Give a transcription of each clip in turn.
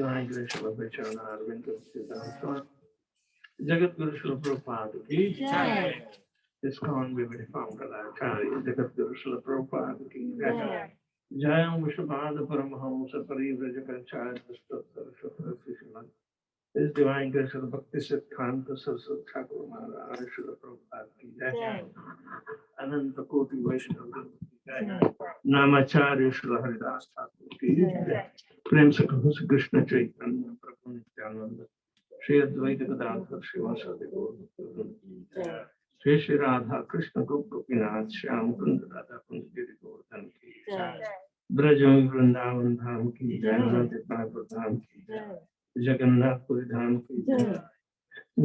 Divine Grace of Vichana Arvind Swami, Jagat Guru Srila Prabhupada ki Jai. ISKCON Vivadi Founder Acharya Jagat Guru Srila Prabhupada ki Jai. Jayam Vishwapada Paramahamsa Parivrajakancharya Stotra Shukra Krishna. His Divine Grace of Bhakti Siddhanta Saraswati Thakur Maharaj Srila Prabhupada ki Jai. Ananta Koti Vaishnava ki Jai. Namacharya Srila Haridas Thakur ki Jai. Prem Sakha Krishna Chaitanya Prabhu Nityananda Shri Advaita Gadadhar Srivasadi Gaur Shri Shri Radha Krishna Gopinath Shyam Kund Radha Kund Giri Govardhan ki Jai. Brajam Vrindavan Dham ki Jai. Nandipur Dham ki Jai. Jagannath Puri Dham ki Jai.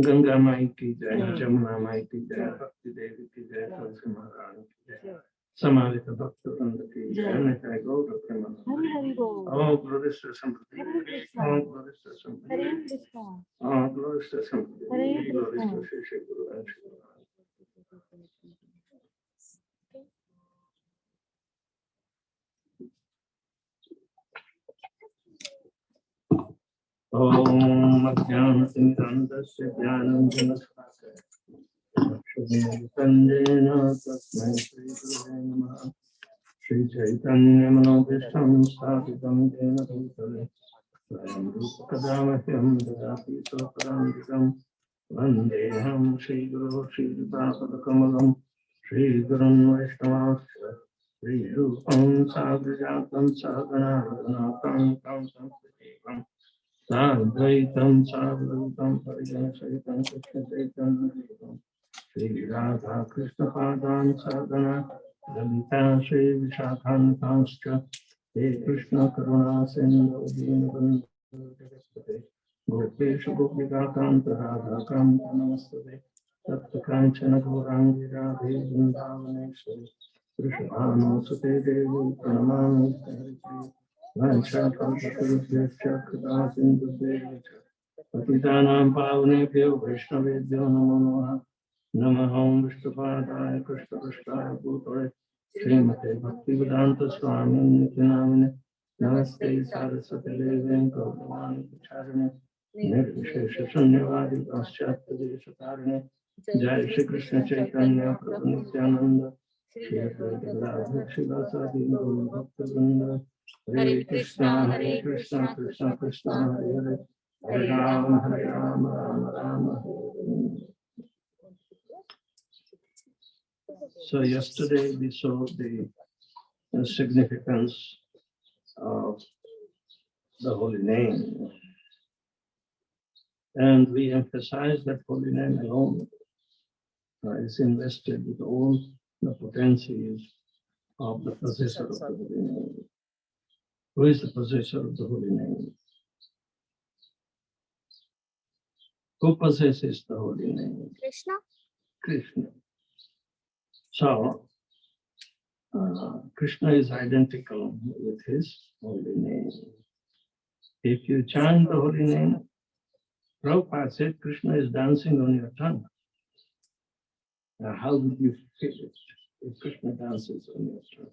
Ganga Mai ki Jai. Jamuna Mai ki Jai. Bhakti Devi ki Jai. Tulsi Maharani ki Jai. Samarita Bhakta Vrinda ki Jai. Nitai Gaura Premananda. Oh, glory to somebody. Oh, glory to somebody. Oh, glory to somebody. Glory to Shri Shri Guru and Shri Guru. Om Ajnanatinmirandasya Jnananjanasvakaya Akshadinatandena Tasmai Shri Gurave Namaha Shri Chaitanya Manobhishtam Sthapitam Jena Bhutale Swayam Rupa Kadamahyam Dadati Swapadamrikam Vandeham Shri Guru Shri Padakamalam Shri Gurun Vaishnavasya Shri Rupam Sagrajatam Sahagana Radhanatam Tam Samsivam Sadvaitam Sadvaitam Parijana Sahitam Krishna Chaitanya Shri Radha Krishna Padan Sadhana Lalita Shri Vishakhantanscha He Krishna Karuna Sindhu Dinabandhu Jagaspate Gopesha Gopika Kanta Radha Kanta Namaste Sapta Kanchana Gaurangi Radhe Vrindavaneshwari Krishnano Sate Devi Pranamami Hari Patitanam Pavnebhyo Vaishnavebhyo Namo Namaha Namah Vishnupadaya Krishna Prasthaya Bhutale Srimate Bhaktivedanta Swami Nityanamine Namaste Saraswati Devi Gauravani Pacharine Nirvishesha Shunyavadi Paschatya Deshatarine Jai Shri Krishna Chaitanya Prabhu Nityananda Shri Advaita Shivasadi Guru Bhaktivinoda Hare Krishna, Krishna Krishna, Hare Hare, Hare Rama, Rama Rama, Hare Hare. So yesterday we saw the significance of the holy name, and we emphasized that holy name alone is invested with all the potencies of the possessor of the holy name. Who is the possessor of the holy name? Who possesses the holy name? Krishna. Krishna. So, Krishna is identical with his holy name. If you chant the holy name, Prabhupada said Krishna is dancing on your tongue. Now, how would you feel it if Krishna dances on your tongue?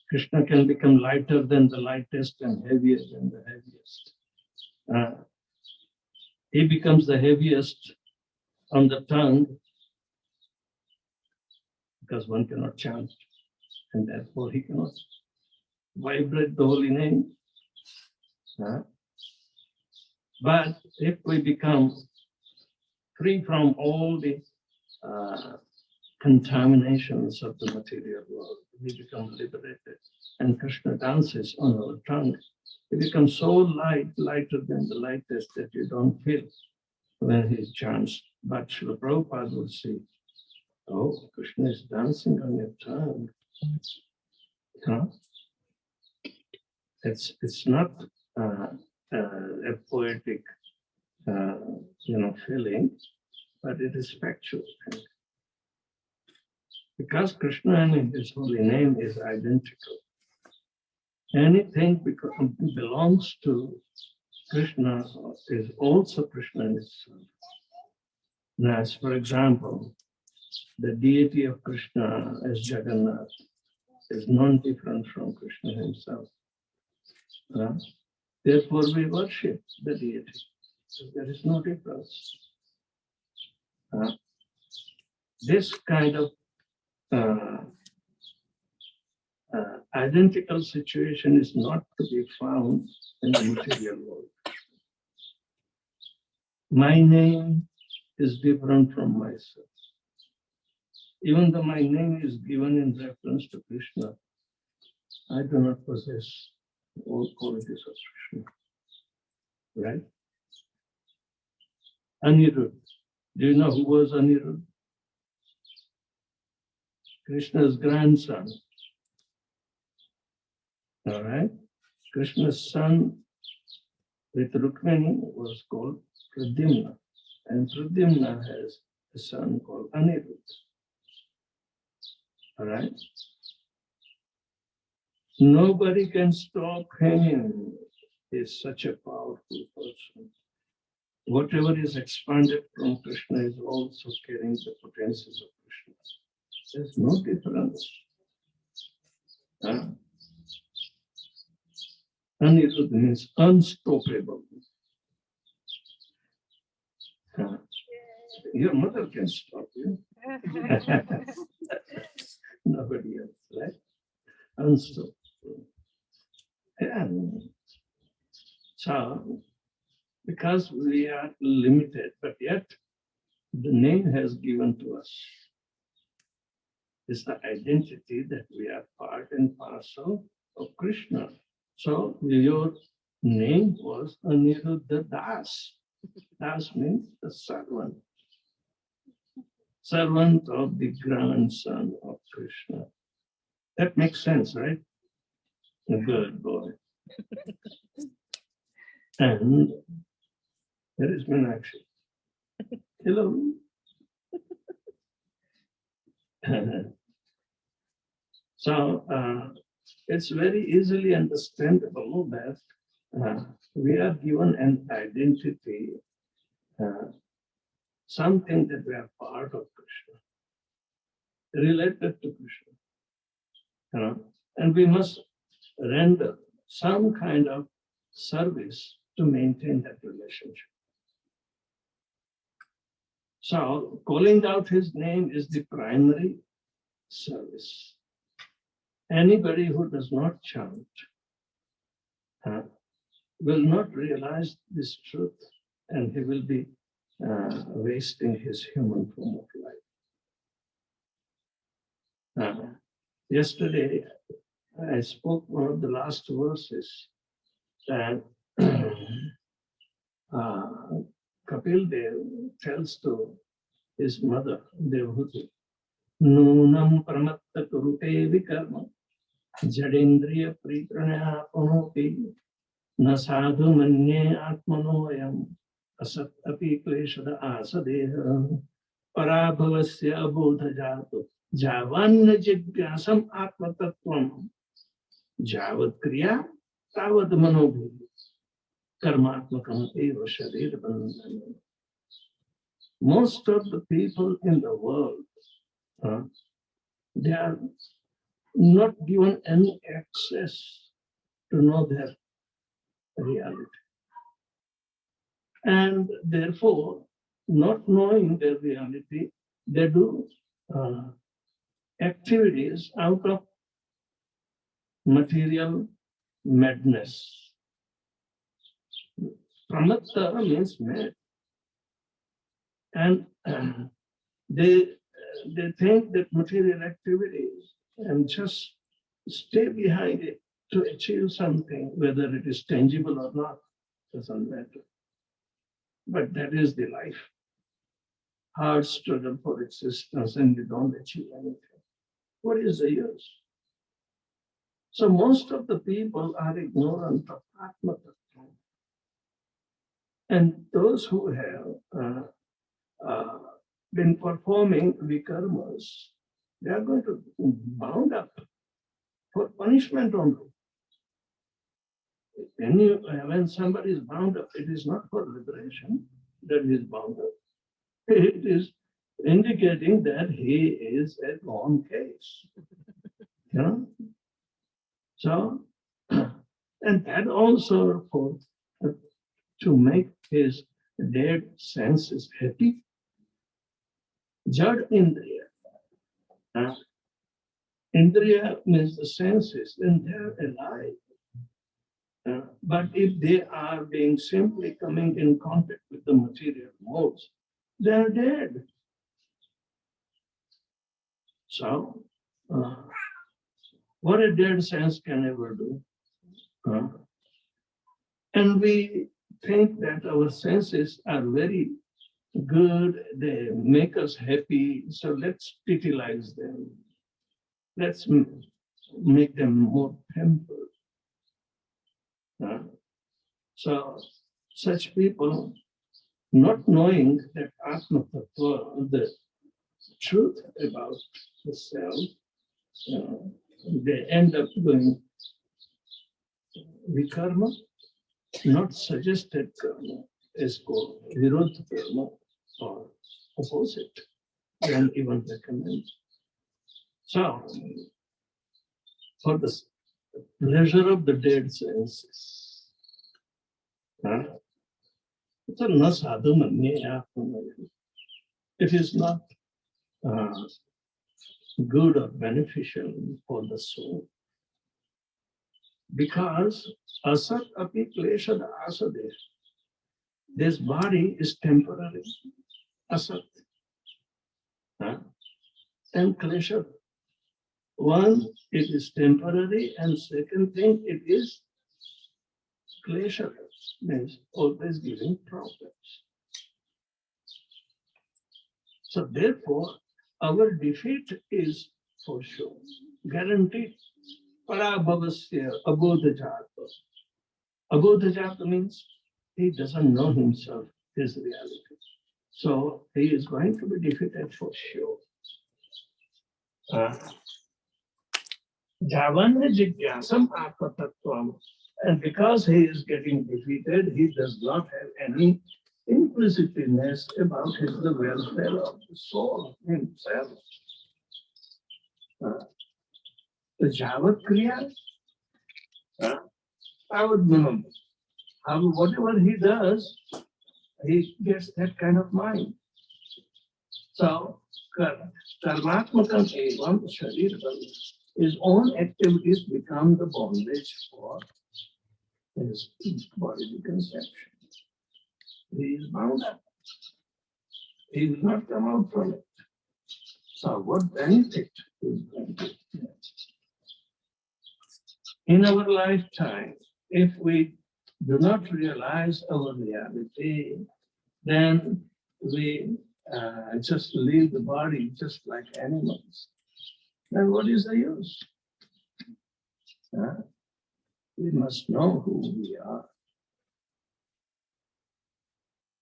Krishna can become lighter than the lightest and heavier than the heaviest. He becomes the heaviest on the tongue because one cannot chant, and therefore he cannot vibrate the holy name. But if we become free from all the contaminations of the material world, we become liberated, and Krishna dances on our tongue. It becomes so light, lighter than the lightest, that you don't feel when he chants. But Srila Prabhupada would say, oh, Krishna is dancing on your tongue. It's not a poetic feeling, but it is factual. Because Krishna and his holy name is identical. Anything belongs to Krishna is also Krishna itself. Now, as for example, the deity of Krishna as Jagannath is non-different from Krishna himself. Therefore, we worship the deity. So there is no difference. This kind of identical situation is not to be found in the material world. My name is different from myself. Even though my name is given in reference to Krishna, I do not possess all qualities of Krishna. Right? Anirudh. Do you know who was Anirudh? Krishna's grandson. All right? Krishna's son with Rukmini was called Pradyumna. And Pradyumna has a son called Anirudh. All right? Nobody can stop him. He is such a powerful person. Whatever is expanded from Krishna is also carrying the potencies of Krishna. There's no difference. Anirudh means unstoppable. Your mother can stop you. Nobody else, right? Unstoppable. And so, because we are limited, but yet the name has given to us. It's the identity that we are part and parcel of Krishna. So your name was Aniruddha Das. Das means the servant. Servant of the grandson of Krishna. That makes sense, right? A good boy. And there is Meenakshi. Hello. So it's very easily understandable that we are given an identity, something that we are part of Krishna, related to Krishna. And we must render some kind of service to maintain that relationship. So calling out his name is the primary service. Anybody who does not chant will not realize this truth, and he will be wasting his human form of life. Yesterday, I spoke one of the last verses that Kapil Dev tells to his mother, Devhuti, Nunam pramatta kurute vikarma, jadendriya pritranaya punopi, na sadhu manye atmanoyam, asat api kleshada asadeha, parabhavasya abodha jato, javanna jigyasam atmatattvam, javad kriya tavad manobhi, karmatmakam eva sharir bandhana. Most of the people in the world, they are not given any access to know their reality. And therefore, not knowing their reality, they do activities out of material madness. Pramatta means mad. And they think that material activities and just stay behind it to achieve something, whether it is tangible or not, doesn't matter. But that is the life. Hard struggle for existence, and you don't achieve anything. What is the use? So most of the people are ignorant of Atma Tattva. And those who have been performing vikarmas, they are going to be bound up for punishment only. When somebody is bound up, it is not for liberation that he is bound up. It is indicating that he is a gone case. You know? So, and that also for to make his dead senses happy. Jad Indriya. Indriya means the senses, then they're alive. But if they are being simply coming in contact with the material modes, they're dead. So, what a dead sense can ever do? And we think that our senses are very good, they make us happy, so let's utilize them. Let's make them more pampered. So, such people, not knowing that Atma Tattva, the truth about the self, they end up doing vikarma, not suggested karma, is called virodha karma or opposite, than even recommend. So, for the pleasure of the dead senses, it is not good or beneficial for the soul. Because asat api kleshad asade, this body is temporary, asat. And kleshad, one, it is temporary, and second thing, it is kleshad, means always giving problems. So therefore, our defeat is for sure, guaranteed. Parabhavasya abodhajata. Abodhajata means he doesn't know himself, his reality. So he is going to be defeated for sure. Javanya jigyasam atmatattvam. And because he is getting defeated, he does not have any inquisitiveness about the welfare of the soul himself. The Javat Kriya, whatever he does, he gets that kind of mind. So, karmatmakam evam sharirvam, his own activities become the bondage for his bodily conception. He is bound up. He will not come out from it. So, what benefit is going to get? In our lifetime, if we do not realize our reality, then we just leave the body just like animals. Then what is the use? We must know who we are.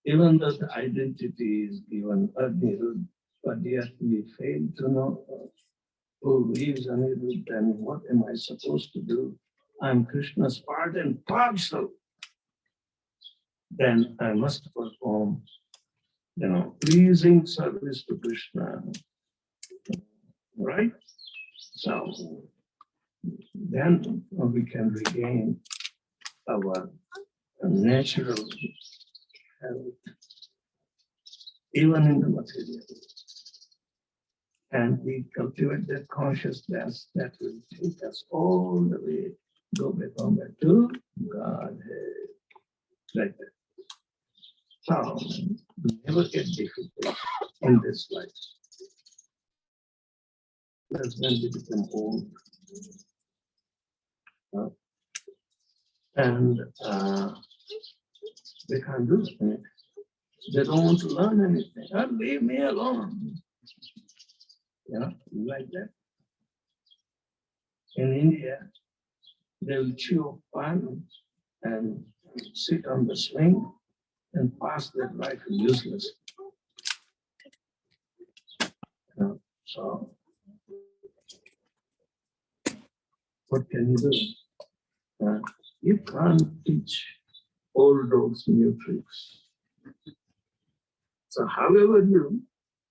Even though the identity is given Aniruddha, but yet we fail to know who is Aniruddha and what am I supposed to do? I'm Krishna's part and parcel. Then I must perform, pleasing service to Krishna. Right? So then we can regain our natural health, even in the material. And we cultivate that consciousness that will take us all the way, go back to Godhead. Like that. So we never get defeated in this life. That's when we become old. And they can't do anything. They don't want to learn anything. Leave me alone. Like that. In India, they will chew pan and sit on the swing and pass their life useless. So, what can you do? You can't teach old dogs new tricks. So, however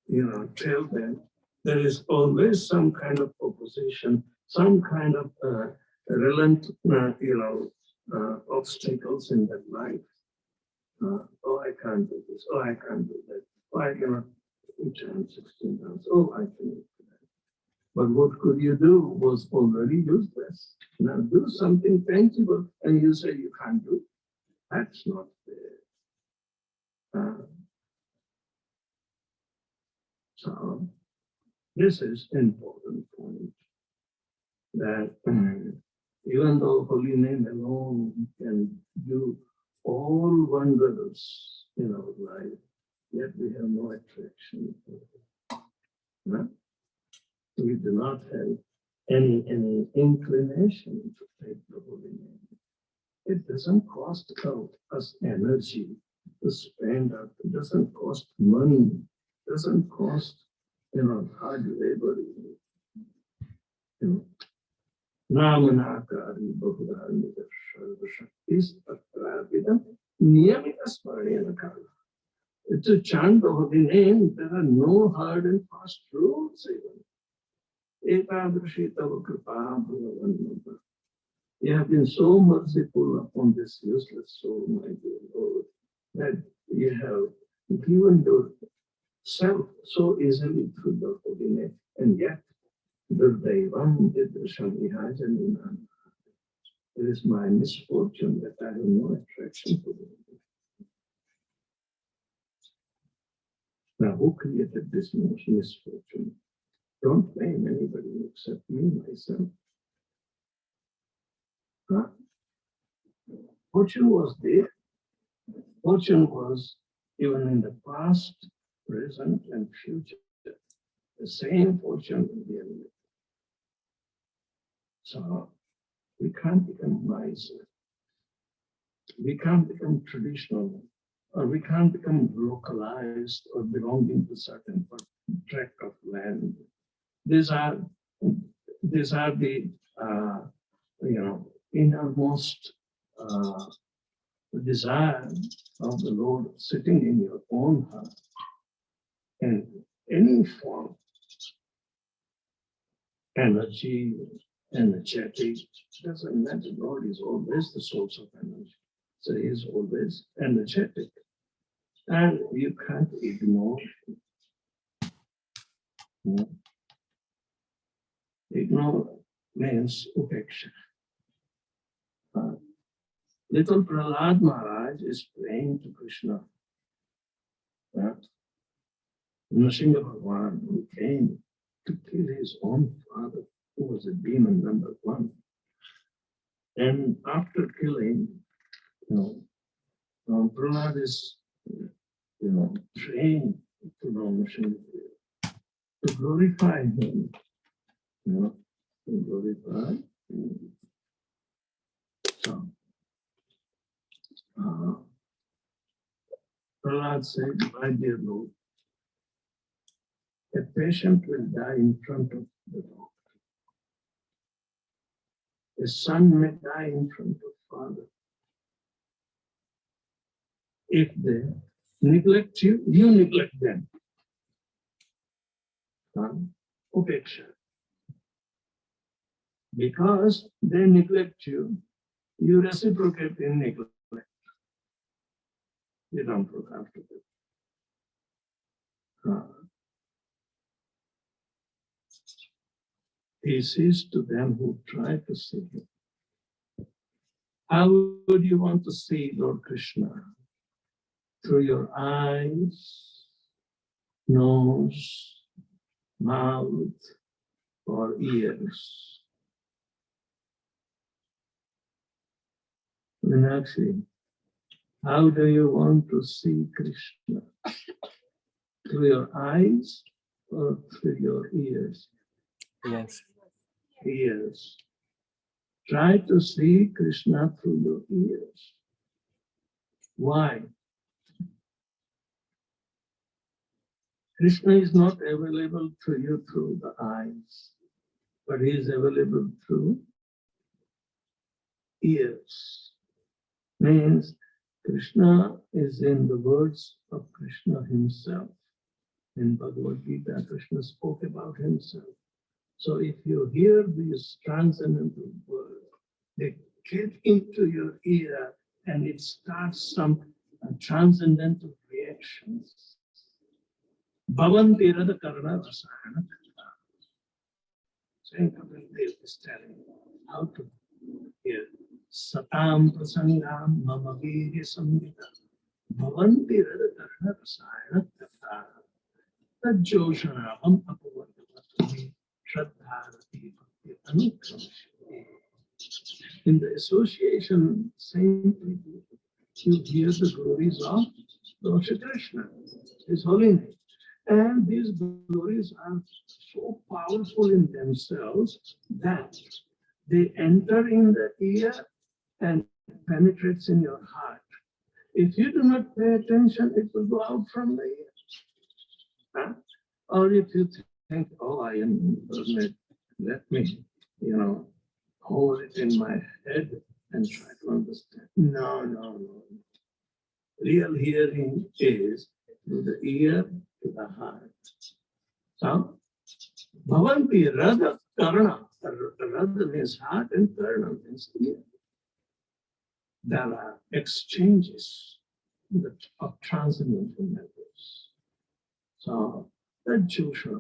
you tell them, there is always some kind of opposition, some kind of obstacles in that life. Oh, I can't do this. Oh, I can't do that. Oh, I cannot return 16 hours. Oh, I cannot do that. But what could you do was already useless. Now do something tangible and you say you can't do it. That's not fair. So this is important point, that even though holy name alone can do all wonders in our life, yet we have no attraction for it. No? We do not have any inclination to take the holy name. It doesn't cost us energy to spend. It doesn't cost money. It doesn't cost hard labor. Namanakari Bahudharmika Sarvashaktis Akrapidam Niyamita Smarena Kala. To chant the holy name, there are no hard and fast rules even. Ekadashi Tava Kripa Bhagavan. You have been so merciful upon this useless soul, my dear Lord, that you have given yourself so easily through the holy name, and yet it is my misfortune that I have no attraction to it. Now, who created this misfortune? Don't blame anybody except me, myself. Huh? Fortune was there. Fortune was even in the past, present, and future. The same fortune will be available. So we can't become miser. We can't become traditional, or we can't become localized or belonging to certain tract of land. These are the innermost desire of the Lord sitting in your own heart. And any form, energy, energetic, doesn't matter. Lord is always the source of energy. So he is always energetic. And you can't ignore it. Ignore means upeksha. Little Prahlad Maharaj is praying to Krishna. Nrsimha Bhagwan, who came to kill his own father, who was a demon number one. And after killing, Prahlad is, trained to Nrsimha to glorify him, to glorify him. So, Prahlad said, my dear Lord, a patient will die in front of the doctor. A son may die in front of father. If they neglect you, you neglect them. Upeksha. Because they neglect you, you reciprocate in neglect. You don't look after them. He says to them who try to see him, how would you want to see Lord Krishna? Through your eyes, nose, mouth, or ears? Meenakshi, how do you want to see Krishna? Through your eyes or through your ears? Yes. Ears. Try to see Krishna through your ears. Why? Krishna is not available to you through the eyes, but he is available through ears. Means Krishna is in the words of Krishna himself. In Bhagavad Gita, Krishna spoke about himself. So if you hear these transcendental words, they get into your ear and it starts some transcendental reactions. Bhavanti Radha Karana Rasayana. Saint Kabir is telling how to hear. Satam Prasangam Mama Virya Samvita Bhavanti Radha Karana Rasayana Katha Tajoshanam Apavargavatami Shraddharati Bhakti Anukramashati. In the association, same people, you hear the glories of Lord Shri Krishna, His holiness. And these glories are so powerful in themselves that they enter in the ear and penetrates in your heart. If you do not pay attention, it will go out from the ear. Huh? Or if you think, oh, I am learned, let me, hold it in my head and try to understand. No. Real hearing is through the ear to the heart. So, Bhavanti Radha Karana. Radha means heart and Karana means ear. There are exchanges of transcendental matters. So, the Josha,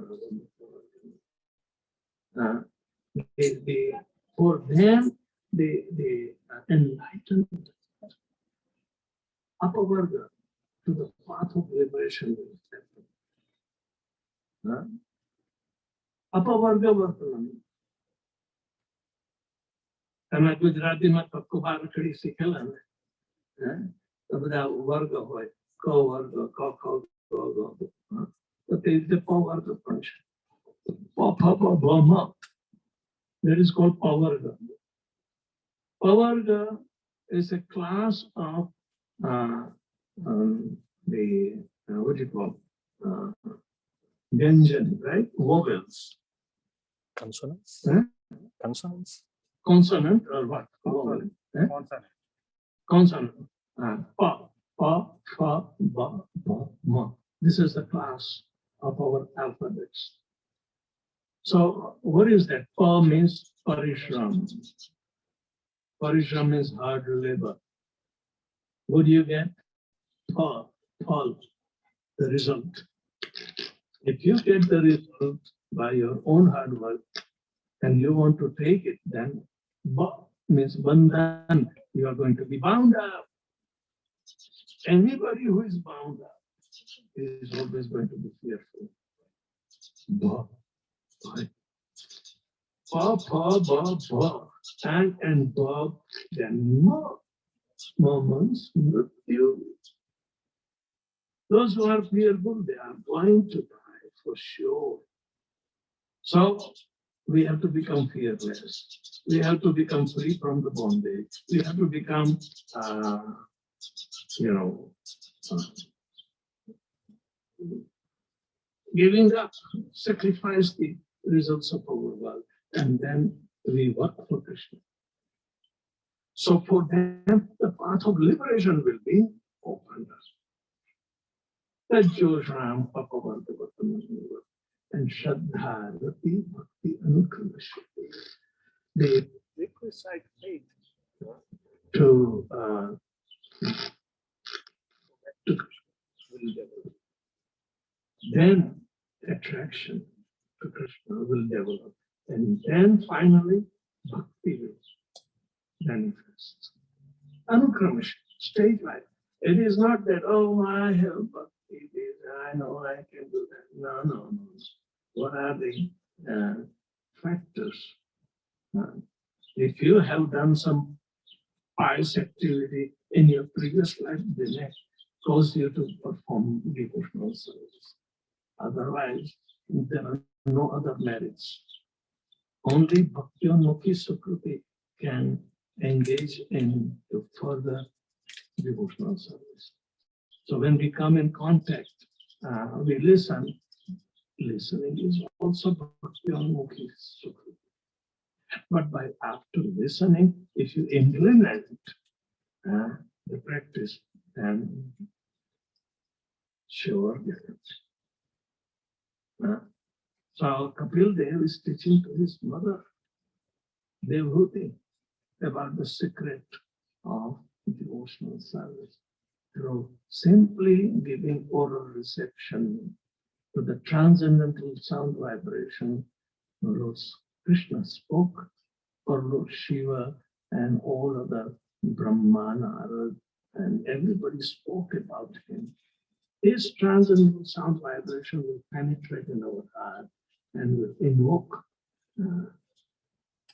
for them, the enlightened upper varga to the path of liberation will happen. Upper varga vartanam. તમે ગુજરાતીમાં કક્કો બારકડી શીખેલા ને તો બધા વર્ગ હોય ક વર્ગ ક ખ ગ ગ તો તે રીતે પ વર્ગ પણ છે પ ફ પ ભ મ. That is called pavarga. Pavarga is a class of what do you call Vyanjan, right? Vowels. Consonants? Consonants? Consonant or what? Consonant. Consonant. Pa, pa, fa, ba, ba, ma. This is the class of our alphabets. So what is that? Pa means parishram. Parishram means hard labor. What do you get? Pa, phal, the result. If you get the result by your own hard work and you want to take it, then ba means bandhan. You are going to be bound up. Anybody who is bound up is always going to be fearful. Ba, pa, pa, ba, ba, and ba, then ma. Moments, mrityu. Those who are fearful, they are going to die for sure. So we have to become fearless. We have to become free from the bondage. We have to become, giving up, sacrifice the results of our work, and then we work for Krishna. So for them, the path of liberation will be opened. And Shraddha, Rati, Bhakti, Anukramashati. They recite faith to then attraction to Krishna will develop. And then finally, Bhakti will manifest. Anukramashati, stage life. It is not that, oh, I have bhakti, I know I can do that. No. What are the factors? If you have done some pious activity in your previous life, then it cause you to perform devotional service. Otherwise, there are no other merits. Only Bhakti-Mukhi Sukruti can engage in the further devotional service. So when we come in contact, we listen. Listening is also Bhakti-Mukhi Sukruti. But after listening, if you implement the practice, then sure get it. So Kapil Dev is teaching to his mother, Devhuti, about the secret of devotional service through simply giving oral reception to the transcendental sound vibration. Lord Krishna spoke, or Lord Shiva and all other Brahma, Narad, and everybody spoke about him. His transcendental sound vibration will penetrate in our heart and will invoke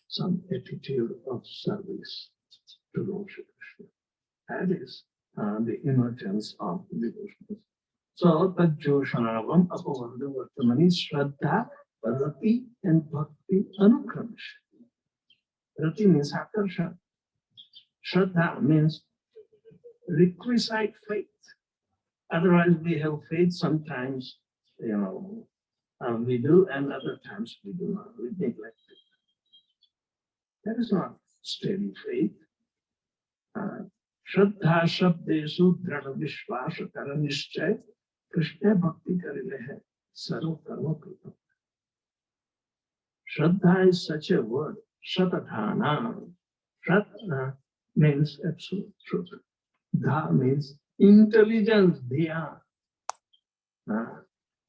some attitude of service to Lord Krishna. That is the emergence of devotion. So, Tajjoshanavam Apavardha Vartamani Shraddha, Rati, and Bhakti Anukramisha. Rati means akarsha. Shraddha means requisite faith. Otherwise, we have faith sometimes, we do, and other times we do not. We neglect it. That is not steady faith. Shraddha Shabdesu Drada Vishwasha Karanishchay Krishna Bhakti Karilehe Sarva Karma Kritam. Shraddha is such a word. Shratadhana. Shraddha means absolute truth. Dha means intelligence, dhiya.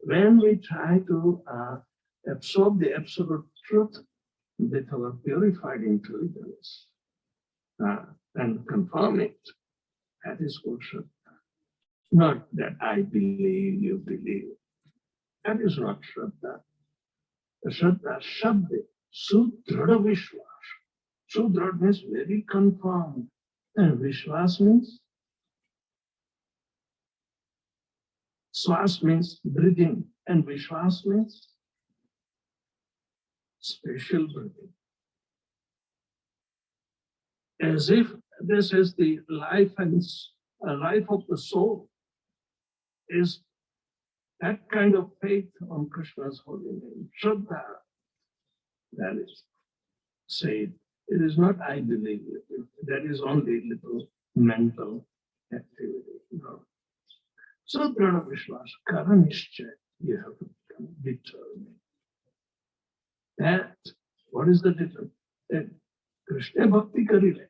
When we try to absorb the absolute truth with our purified intelligence and confirm it, that is called Shraddha. Not that I believe, you believe. That is not Shraddha. The Shraddha, Shabde, Sudrada Vishwas. Sudrada means very confirmed. And Vishwas means Swas means breathing, and Vishwas means special breathing. As if this is the life and life of the soul, is that kind of faith on Krishna's holy name. Shraddha, that is said. It is not I believe it. That is only little mental activity. No. So, Prana Vishwas, Karanishchay, you have to become determined. That, what is the difference? That Krishna Bhakti Karile.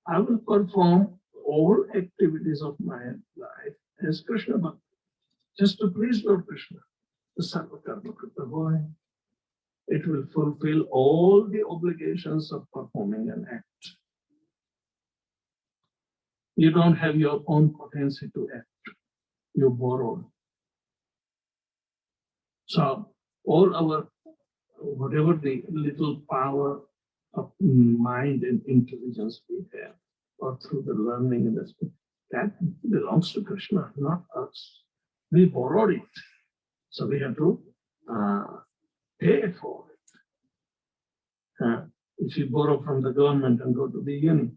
I will perform all activities of my life as Krishna Bhakti, just to please Lord Krishna. The Sarva Karma Krita Boy. It will fulfill all the obligations of performing an act. You don't have your own potency to act. You borrow. So all our, whatever the little power of mind and intelligence we have, or through the learning in the school, that belongs to Krishna, not us. We borrowed it. So we have to pay for it. If you borrow from the government and go to the uni,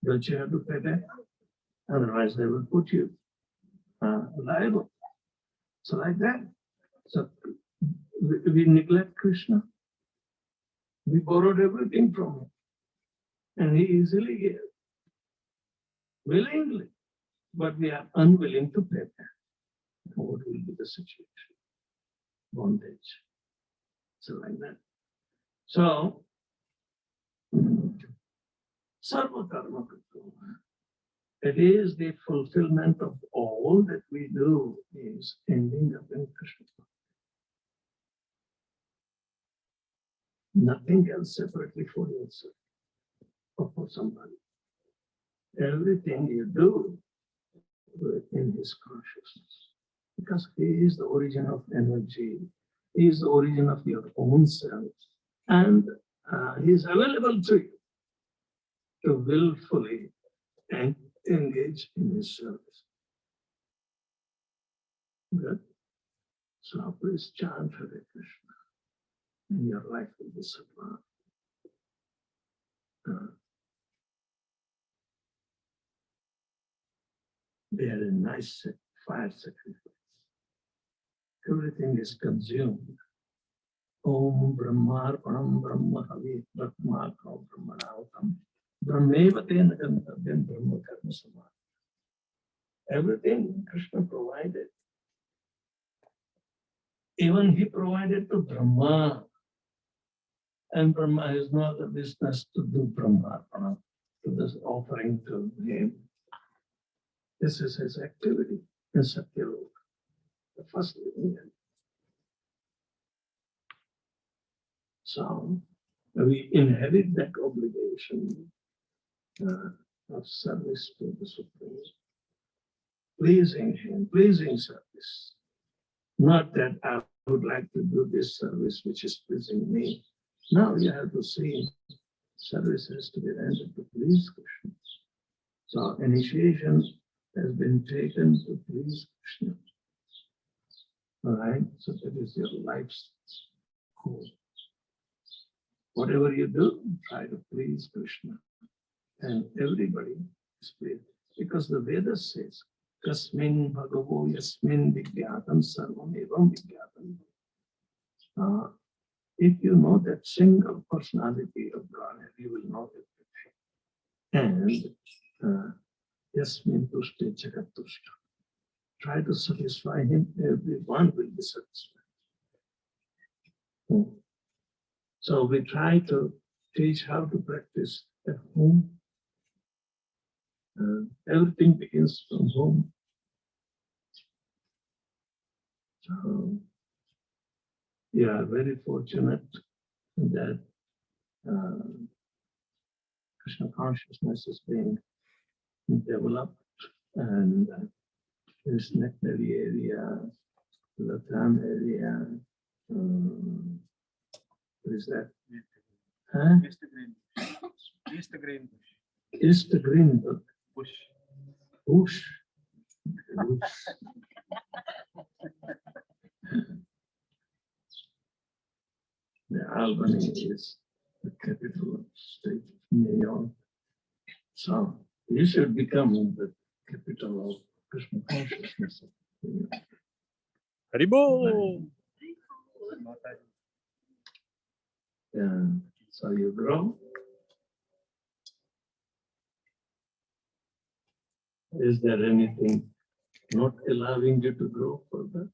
don't you have to pay back? Otherwise, they will put you liable. So like that. So we neglect Krishna. We borrowed everything from him. And he easily gave. Willingly. But we are unwilling to pay back. What will be the situation? Bondage. So like that. So, Sarva Karma Kritam. It is the fulfillment of all that we do is ending up in Krishna. Nothing else separately for yourself or for somebody. Everything you do in his consciousness. Because he is the origin of energy. He is the origin of your own self. And he is available to you to willfully and engage in his service. Good. So please chant Hare Krishna, and your life will be sublime. We had a nice fire sacrifice. Everything is consumed. Om Brahmarpanam Brahma Havi Brahmakam Brahmanautam Brahmeva Tena Gantavyan Brahma Karma Samad. Everything Krishna provided. Even he provided to Brahma. And Brahma has no other business to do Brahmarpana, to this offering to him. This is his activity in Satyaloka, the first living entity. So we inherit that obligation of service to the Supreme, pleasing him, pleasing service. Not that I would like to do this service which is pleasing me. Now you have to see service has to be rendered to please Krishna. So initiation has been taken to please Krishna. All right, so that is your life's goal. Whatever you do, try to please Krishna. And everybody is pleased. Because the Vedas says, Kasmin Bhagavo Yasmin Vigyatam Sarvam Evam Vigyatam. If you know that single personality of God, you will know everything. And Yasmin Tushte Jagat Tushta. Try to satisfy him, everyone will be satisfied. So we try to teach how to practice at home. Everything begins from home. So you are very fortunate that Krishna consciousness is being developed, and this Nectary area, Latam area, what is that? Huh? East Green. East Green Bush. East Green Bush. Bush. The Albany is the capital of state of New York. So you should become the capital of Krishna consciousness. Haribo. Yeah. So you grow. Is there anything not allowing you to grow further?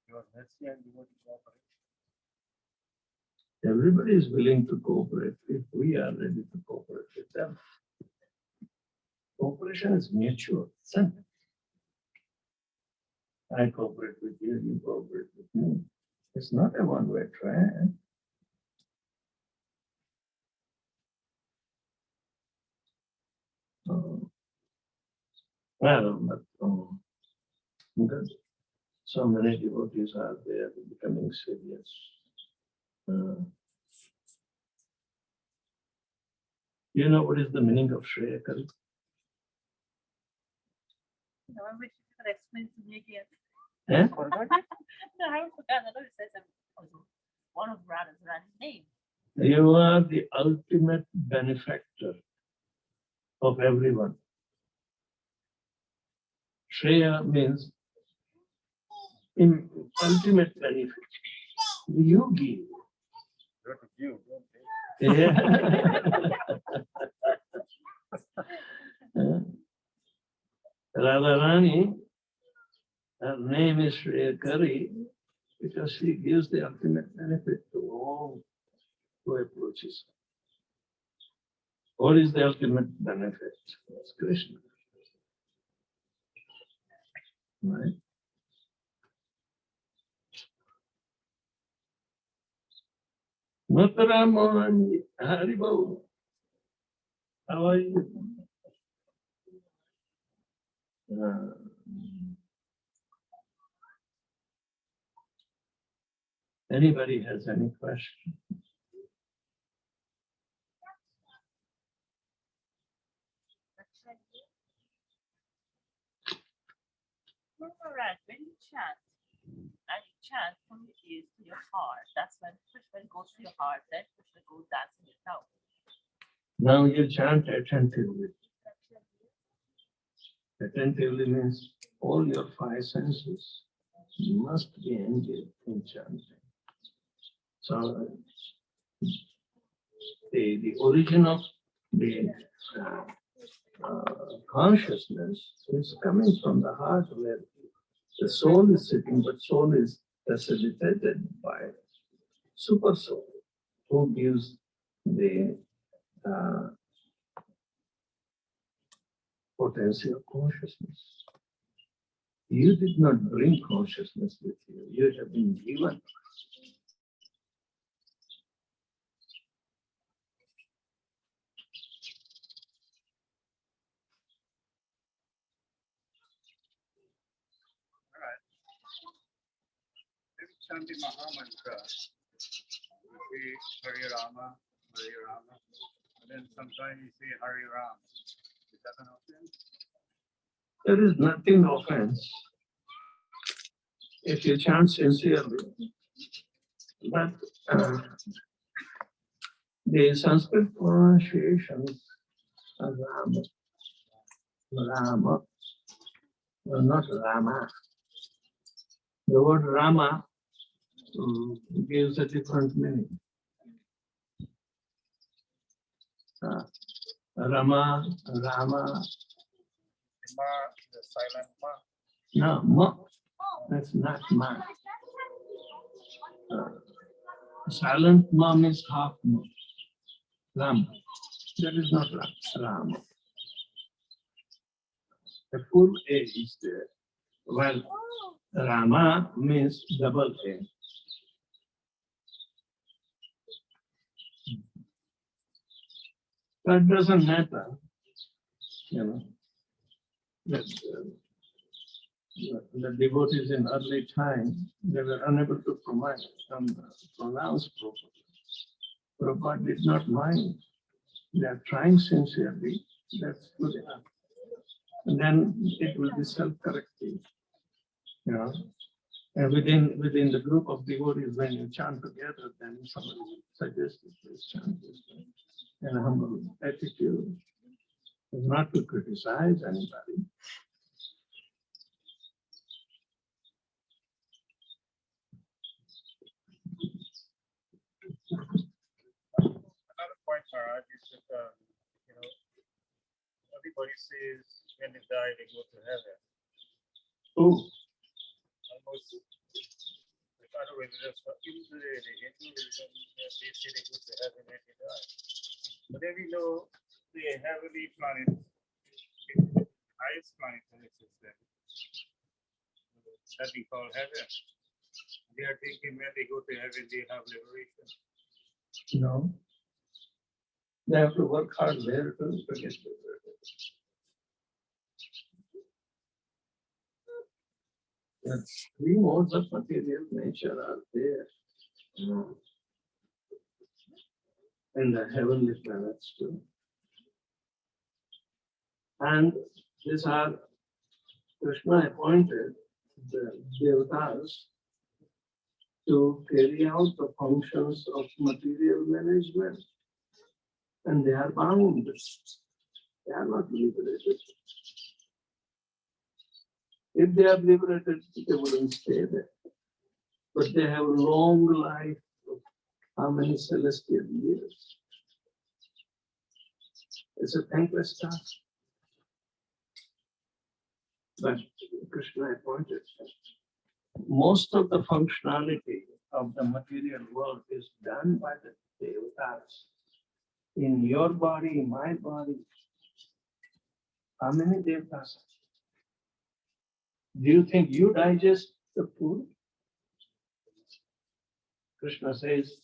Your mercy and devotee cooperation. Everybody is willing to cooperate if we are ready to cooperate with them. Cooperation is mutual. I cooperate with you, you cooperate with me. It's not a one-way track. Well, but because so many devotees are there becoming serious. You know what is the meaning of Shreya Kari? No, I wish you could explain to me again. Eh? No, I haven't forgotten. I know it says one of Radha's name. You are the ultimate benefactor of everyone. Shreya means in ultimate benefit. You give. You're to give, don't take. Yeah. Radharani, her name is Shreya Kari because she gives the ultimate benefit to all who approaches. What is the ultimate benefit? It's Krishna. Right? Mataramani, Haribo. How are you? Anybody has any question? Right, when you chant, and you chant from your ears to your heart, that's when Krishna goes to your heart, then Krishna goes dancing your mouth. Now you chant attentively. Attentively means all your five senses must be engaged in chanting. So the origin of the consciousness is coming from the heart, where the soul is sitting, but soul is facilitated by super soul, who gives the potency of consciousness. You did not bring consciousness with you. You have been given. Maybe chant the Maha Mantra. You say Hare Rama, and then sometimes you say Hare Ram. Is that an offense? There is nothing offense if you chant sincerely. But the Sanskrit pronunciations of Rama, not Rama. The word Rama gives a different meaning. Rama, Rama, Ma, the silent Ma. no, Ma. That's not Ma. Silent Ma means half Ma. Ram. That is not Ram. The full A is there. Well, Rama means double A. That doesn't matter, that the devotees in early time, they were unable to pronounce properly. Prabhupada did not mind. They are trying sincerely. That's good enough. And then it will be self-correcting. And within the group of devotees, when you chant together, then somebody suggested this chant this way. And a humble attitude is not to criticize anybody. Another point, Maharaj, is that everybody says when they die they go to heaven. Oh, Almost like other religions, but even the Hindu religion, they say they go to heaven when they die. But then we know the heavenly planet, the highest planet in existence, that we call heaven. They are thinking when they go to heaven, they have liberation. no. They have to work hard there to get liberated. The three modes of material nature are there. In the heavenly planets too. And these are Krishna appointed the devatas to carry out the functions of material management. And they are bound. They are not liberated. If they are liberated, they wouldn't stay there. But they have long life. How many celestial years? It's a thankless task. But Krishna appointed. Most of the functionality of the material world is done by the devatas. In your body, my body. How many devatas? Do you think you digest the food? Krishna says,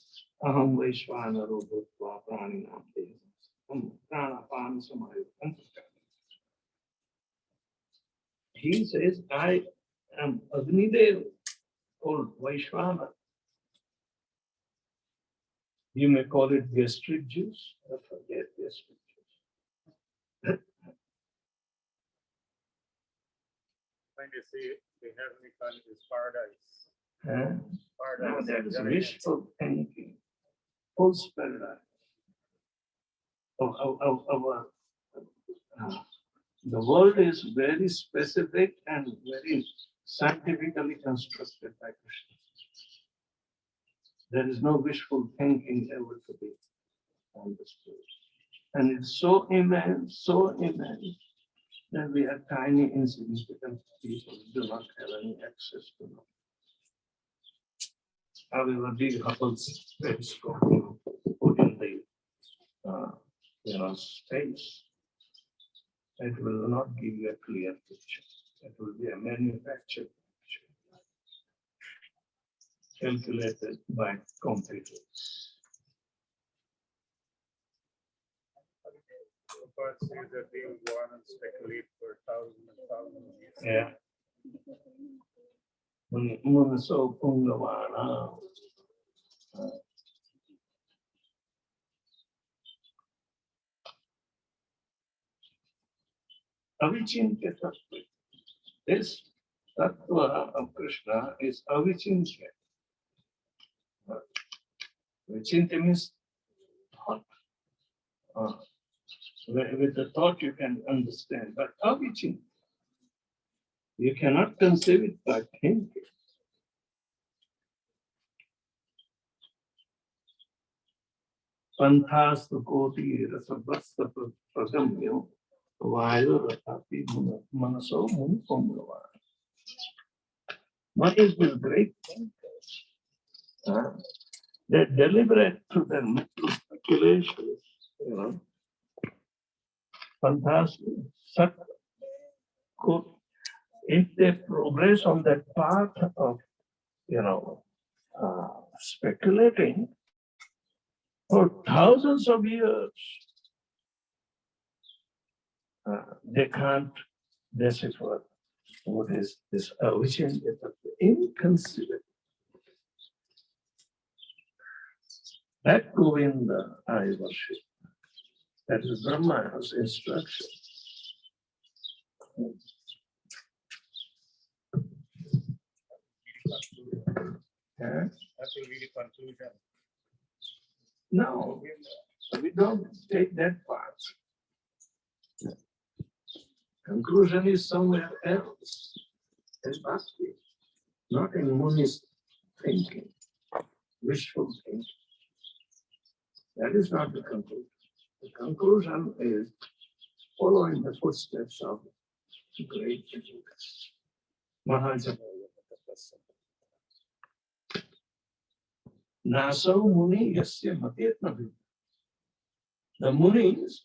Aham Vaishvanaro Bhutva Praninam Devas Pranapan Samayukam. He says, I am Agnidev, called Vaishvana. You may call it gastric juice, or forget gastric juice. When they say the heavenly planet is paradise. Now Paradise. that is wishful thinking, false paradise. The world is very specific and very scientifically constructed by Krishna. There is no wishful thinking ever to be. understood. And it's so immense, that we are tiny, insignificant people who do not have any access to know. However, big Hubble's telescope put in the space, it will not give you a clear picture. It will be a manufactured picture, calculated by computers. Part says that they will go on and speculate for thousands and thousands of years. Yeah. Munaso Pungavana. Avichintya Tattva. This Tattva of Krishna is Avichintya. Vichintya means thought. With the thought you can understand, but Avichintya, you cannot conceive it by thinking. Panthastu koti rasabhasta pragamyo vayu ratapi manaso munpumgava. What is this great thinkers? They deliberate to their mental speculations, Panthastu sat koti. If they progress on that path of, speculating for thousands of years, they can't decipher what is this Avichintya Tattva, inconceivable. That Govinda I worship. That is Brahma's instruction. That will be the conclusion. No, we don't take that part. Conclusion is somewhere else. It must be. Not in Muni's thinking, wishful thinking. That is not the conclusion. The conclusion is following the footsteps of great Buddhas. Mahajana. Naso Muni Yasya Matetnavi. The Munis,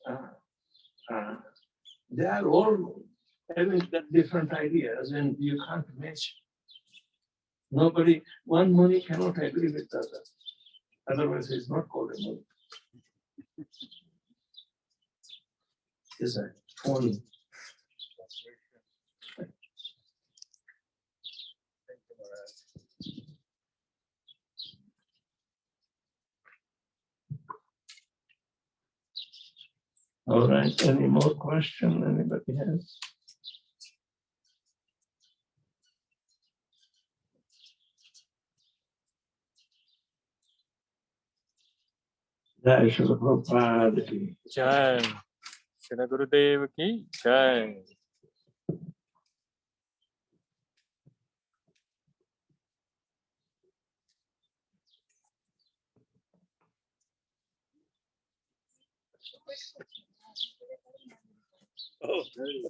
they are all having different ideas and you can't match. One Muni cannot agree with the other. Otherwise, he's not called a Muni. Is a phony. All right, any more question anybody has? Jai Srila Prabhupada ki. Jai. Shri Gurudev ki Jai. Oh, Very